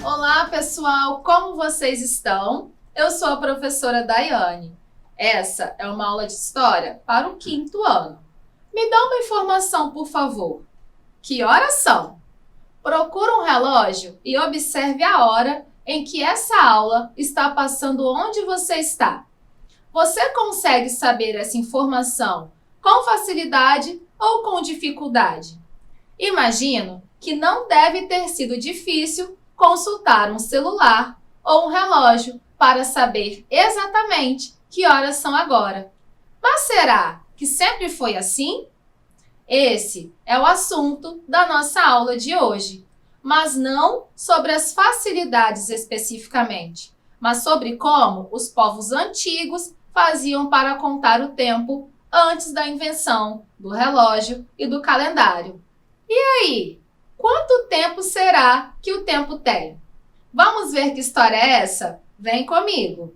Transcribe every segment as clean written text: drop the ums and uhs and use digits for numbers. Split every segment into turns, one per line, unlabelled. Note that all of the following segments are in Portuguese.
Olá, pessoal! Como vocês estão? Eu sou a professora Daiane. Essa é uma aula de história para o 5º ano. Me dá uma informação, por favor. Que horas são? Procure um relógio e observe a hora em que essa aula está passando onde você está. Você consegue saber essa informação com facilidade ou com dificuldade? Imagino que não deve ter sido difícil consultar um celular ou um relógio para saber exatamente que horas são agora. Mas será que sempre foi assim? Esse é o assunto da nossa aula de hoje, mas não sobre as facilidades especificamente, mas sobre como os povos antigos faziam para contar o tempo antes da invenção do relógio e do calendário. E aí, quanto tempo será que o tempo tem? Vamos ver que história é essa? Vem comigo!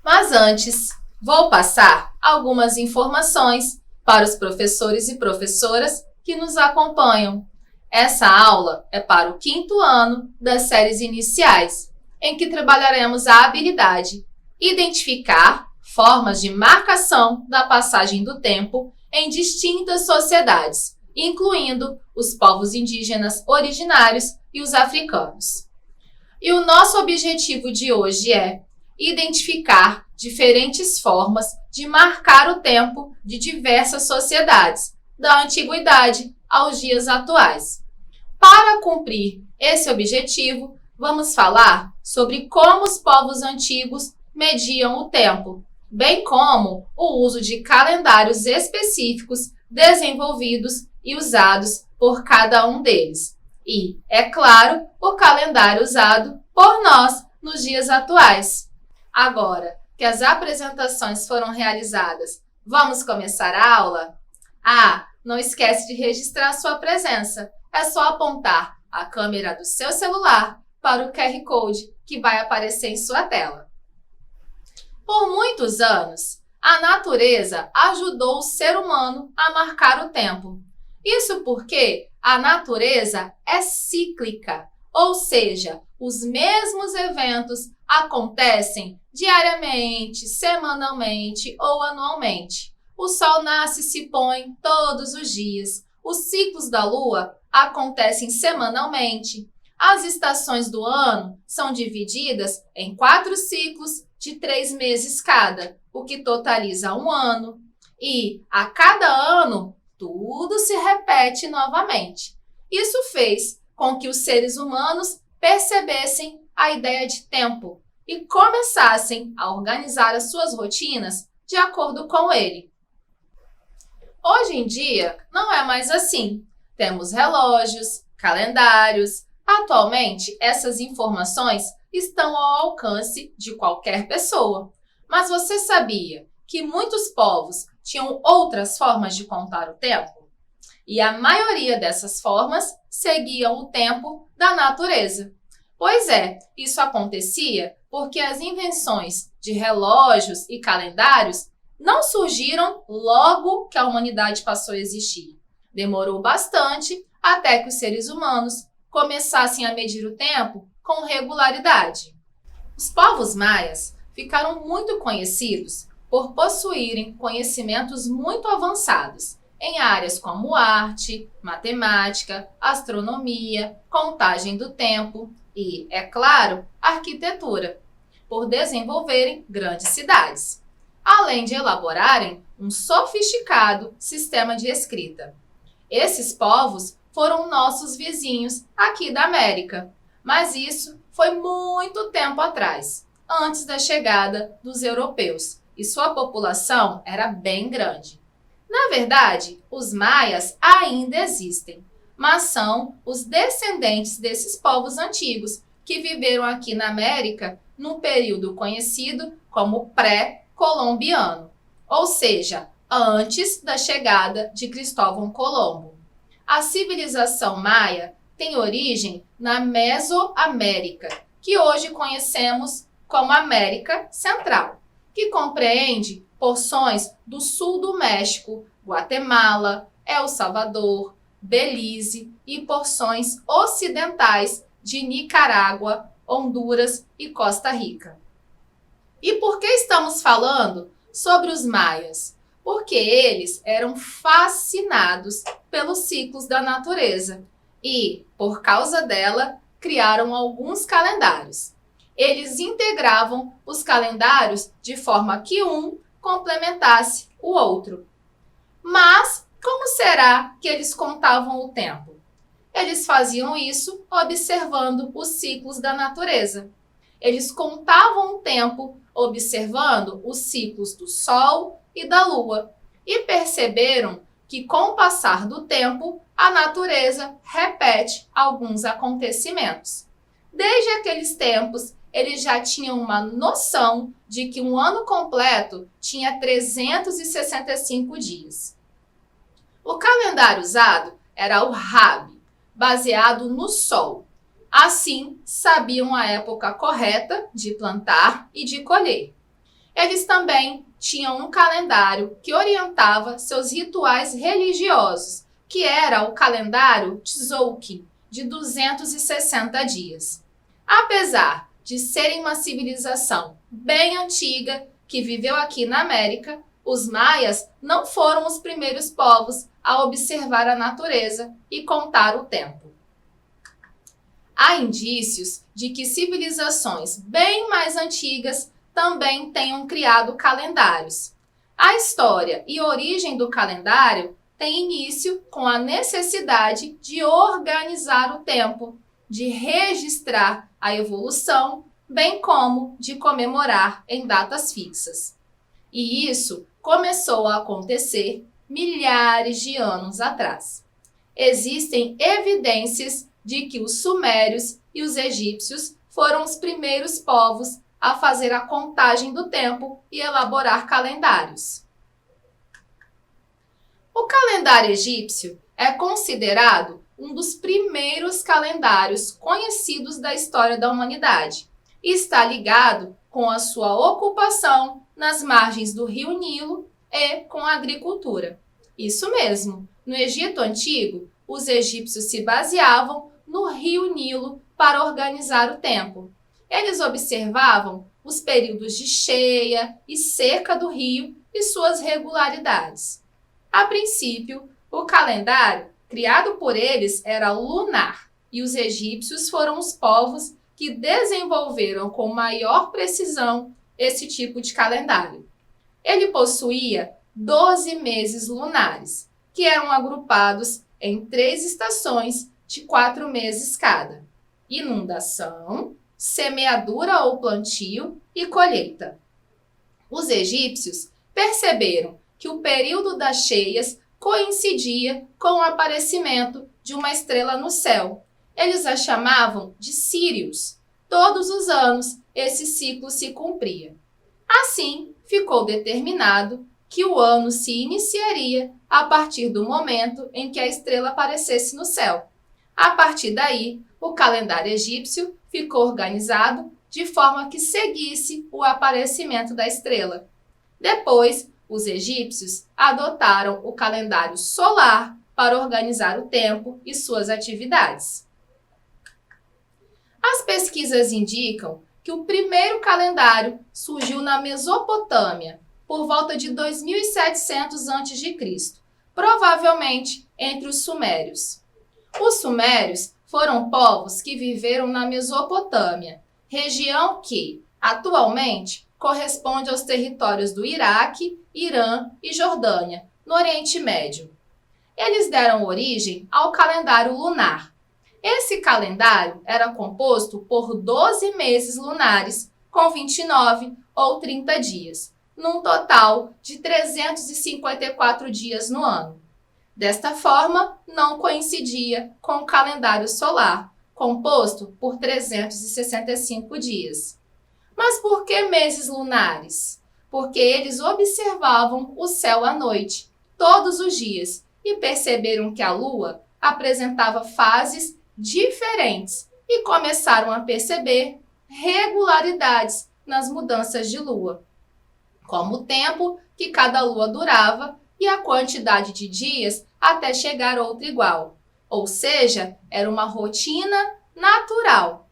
Mas antes, vou passar algumas informações para os professores e professoras que nos acompanham. Essa aula é para o 5º ano das séries iniciais, em que trabalharemos a habilidade identificar formas de marcação da passagem do tempo em distintas sociedades, incluindo os povos indígenas originários e os africanos. E o nosso objetivo de hoje é identificar diferentes formas de marcar o tempo de diversas sociedades, da antiguidade aos dias atuais. Para cumprir esse objetivo, vamos falar sobre como os povos antigos mediam o tempo, bem como o uso de calendários específicos desenvolvidos e usados por cada um deles. E, é claro, o calendário usado por nós nos dias atuais. Agora que as apresentações foram realizadas, vamos começar a aula? Não esquece de registrar sua presença. É só apontar a câmera do seu celular para o QR Code que vai aparecer em sua tela. Por muitos anos, a natureza ajudou o ser humano a marcar o tempo. Isso porque a natureza é cíclica, ou seja, os mesmos eventos acontecem diariamente, semanalmente ou anualmente. O sol nasce e se põe todos os dias. Os ciclos da lua acontecem semanalmente. As estações do ano são divididas em 4 ciclos de 3 meses cada, o que totaliza um ano. E a cada ano, tudo se repete novamente. Isso fez com que os seres humanos percebessem a ideia de tempo e começassem a organizar as suas rotinas de acordo com ele. Hoje em dia, não é mais assim. Temos relógios, calendários. Atualmente, essas informações estão ao alcance de qualquer pessoa. Mas você sabia que muitos povos tinham outras formas de contar o tempo? E a maioria dessas formas seguiam o tempo da natureza. Pois é, isso acontecia porque as invenções de relógios e calendários não surgiram logo que a humanidade passou a existir. Demorou bastante até que os seres humanos começassem a medir o tempo com regularidade. Os povos maias ficaram muito conhecidos por possuírem conhecimentos muito avançados em áreas como arte, matemática, astronomia, contagem do tempo e, é claro, arquitetura, por desenvolverem grandes cidades, além de elaborarem um sofisticado sistema de escrita. Esses povos foram nossos vizinhos aqui da América, mas isso foi muito tempo atrás, antes da chegada dos europeus, e sua população era bem grande. Na verdade, os maias ainda existem, mas são os descendentes desses povos antigos que viveram aqui na América num período conhecido como pré-colombiano, ou seja, antes da chegada de Cristóvão Colombo. A civilização maia tem origem na Mesoamérica, que hoje conhecemos como América Central, que compreende porções do sul do México, Guatemala, El Salvador, Belize e porções ocidentais de Nicarágua, Honduras e Costa Rica. E por que estamos falando sobre os maias? Porque eles eram fascinados pelos ciclos da natureza e, por causa dela, criaram alguns calendários. Eles integravam os calendários de forma que um complementasse o outro. Mas como será que eles contavam o tempo? Eles faziam isso observando os ciclos da natureza. Eles contavam o tempo observando os ciclos do Sol e da Lua e perceberam que, com o passar do tempo, a natureza repete alguns acontecimentos. Desde aqueles tempos, eles já tinham uma noção de que um ano completo tinha 365 dias. O calendário usado era o Rabi, baseado no Sol. Assim, sabiam a época correta de plantar e de colher. Eles também tinham um calendário que orientava seus rituais religiosos, que era o calendário Tzolk'in, de 260 dias. Apesar de serem uma civilização bem antiga que viveu aqui na América, os maias não foram os primeiros povos a observar a natureza e contar o tempo. Há indícios de que civilizações bem mais antigas também tenham criado calendários. A história e origem do calendário tem início com a necessidade de organizar o tempo, de registrar a evolução, bem como de comemorar em datas fixas. E isso começou a acontecer milhares de anos atrás. Existem evidências de que os sumérios e os egípcios foram os primeiros povos a fazer a contagem do tempo e elaborar calendários. O calendário egípcio é considerado um dos primeiros calendários conhecidos da história da humanidade e está ligado com a sua ocupação nas margens do rio Nilo e com a agricultura. Isso mesmo, no Egito Antigo, os egípcios se baseavam no rio Nilo para organizar o tempo. Eles observavam os períodos de cheia e seca do rio e suas regularidades. A princípio, o calendário criado por eles era lunar, e os egípcios foram os povos que desenvolveram com maior precisão esse tipo de calendário. Ele possuía 12 meses lunares, que eram agrupados em 3 estações de 4 meses cada: inundação, semeadura ou plantio e colheita. Os egípcios perceberam que o período das cheias coincidia com o aparecimento de uma estrela no céu. Eles a chamavam de Sírius. Todos os anos, esse ciclo se cumpria. Assim, ficou determinado que o ano se iniciaria a partir do momento em que a estrela aparecesse no céu. A partir daí, o calendário egípcio ficou organizado de forma que seguisse o aparecimento da estrela. Depois, os egípcios adotaram o calendário solar para organizar o tempo e suas atividades. As pesquisas indicam que o primeiro calendário surgiu na Mesopotâmia, por volta de 2700 a.C., provavelmente entre os sumérios. Os sumérios foram povos que viveram na Mesopotâmia, região que, atualmente, corresponde aos territórios do Iraque, Irã e Jordânia, no Oriente Médio. Eles deram origem ao calendário lunar. Esse calendário era composto por 12 meses lunares, com 29 ou 30 dias, num total de 354 dias no ano. Desta forma, não coincidia com o calendário solar, composto por 365 dias. Mas por que meses lunares? Porque eles observavam o céu à noite, todos os dias, e perceberam que a Lua apresentava fases diferentes e começaram a perceber regularidades nas mudanças de lua, como o tempo que cada lua durava e a quantidade de dias até chegar outra igual. Ou seja, era uma rotina natural.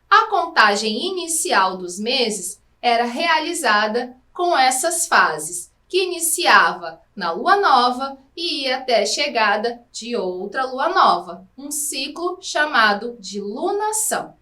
A contagem inicial dos meses era realizada com essas fases, que iniciava na lua nova e ia até a chegada de outra lua nova, um ciclo chamado de lunação.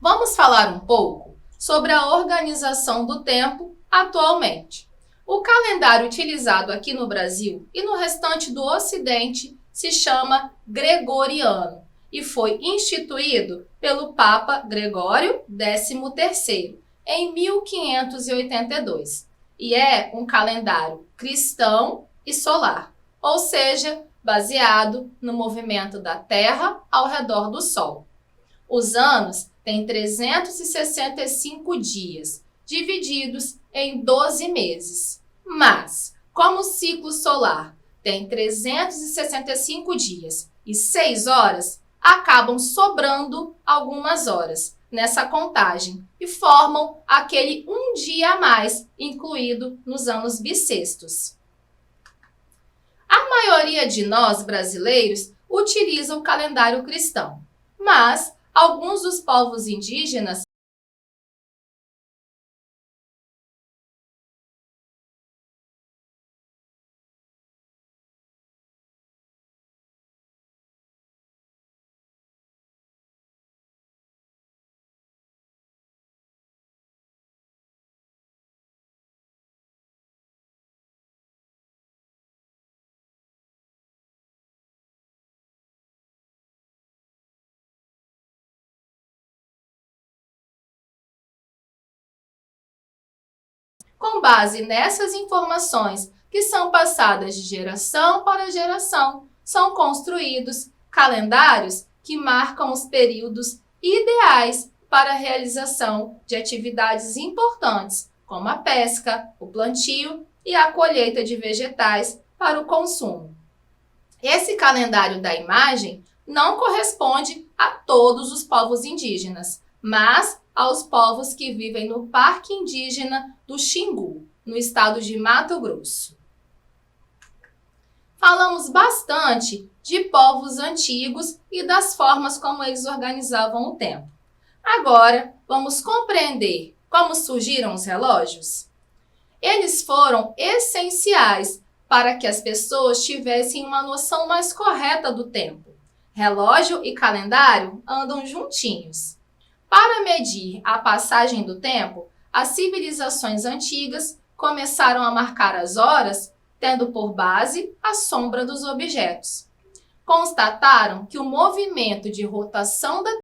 Vamos falar um pouco sobre a organização do tempo atualmente. O calendário utilizado aqui no Brasil e no restante do Ocidente se chama Gregoriano e foi instituído pelo Papa Gregório XIII em 1582. E é um calendário cristão e solar, ou seja, baseado no movimento da Terra ao redor do Sol. Os anos têm 365 dias, divididos em 12 meses. Mas, como o ciclo solar tem 365 dias e 6 horas, acabam sobrando algumas horas nessa contagem e formam aquele um dia a mais incluído nos anos bissextos. A maioria de nós brasileiros utiliza o calendário cristão, mas alguns dos povos indígenas com base nessas informações que são passadas de geração para geração, são construídos calendários que marcam os períodos ideais para a realização de atividades importantes, como a pesca, o plantio e a colheita de vegetais para o consumo. Esse calendário da imagem não corresponde a todos os povos indígenas, mas aos povos que vivem no Parque Indígena do Xingu, no estado de Mato Grosso. Falamos bastante de povos antigos e das formas como eles organizavam o tempo. Agora, vamos compreender como surgiram os relógios? Eles foram essenciais para que as pessoas tivessem uma noção mais correta do tempo. Relógio e calendário andam juntinhos. Para medir a passagem do tempo, as civilizações antigas começaram a marcar as horas tendo por base a sombra dos objetos. Constataram que o movimento de rotação da